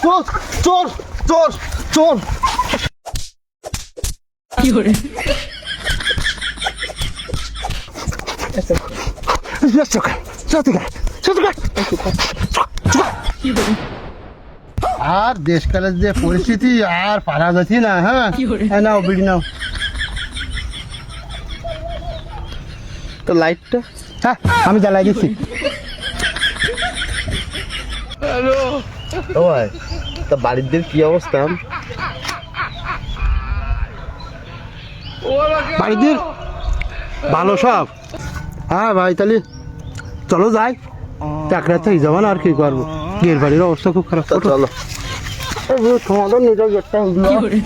চোর চোর চোর চোর কি করে কি করে আর দেশকালের যে পরিস্থিতি আর পারা যাচ্ছি না। হ্যাঁ কি করে? নাও বিড়ি নাও। তো লাইটটা হ্যাঁ আমি জ্বালাই দিচ্ছি। ও ভাই, তা বাড়ির কি অবস্থা? বাড়িতে ভালো সব। হ্যাঁ ভাই তাহলে চলো যাই, এক রাত থেকে যাবো না আর কি করবো, গের বাড়ির অবস্থা খুব খারাপ। তা চলো। তোমাদের নিজের গেটটা কি করে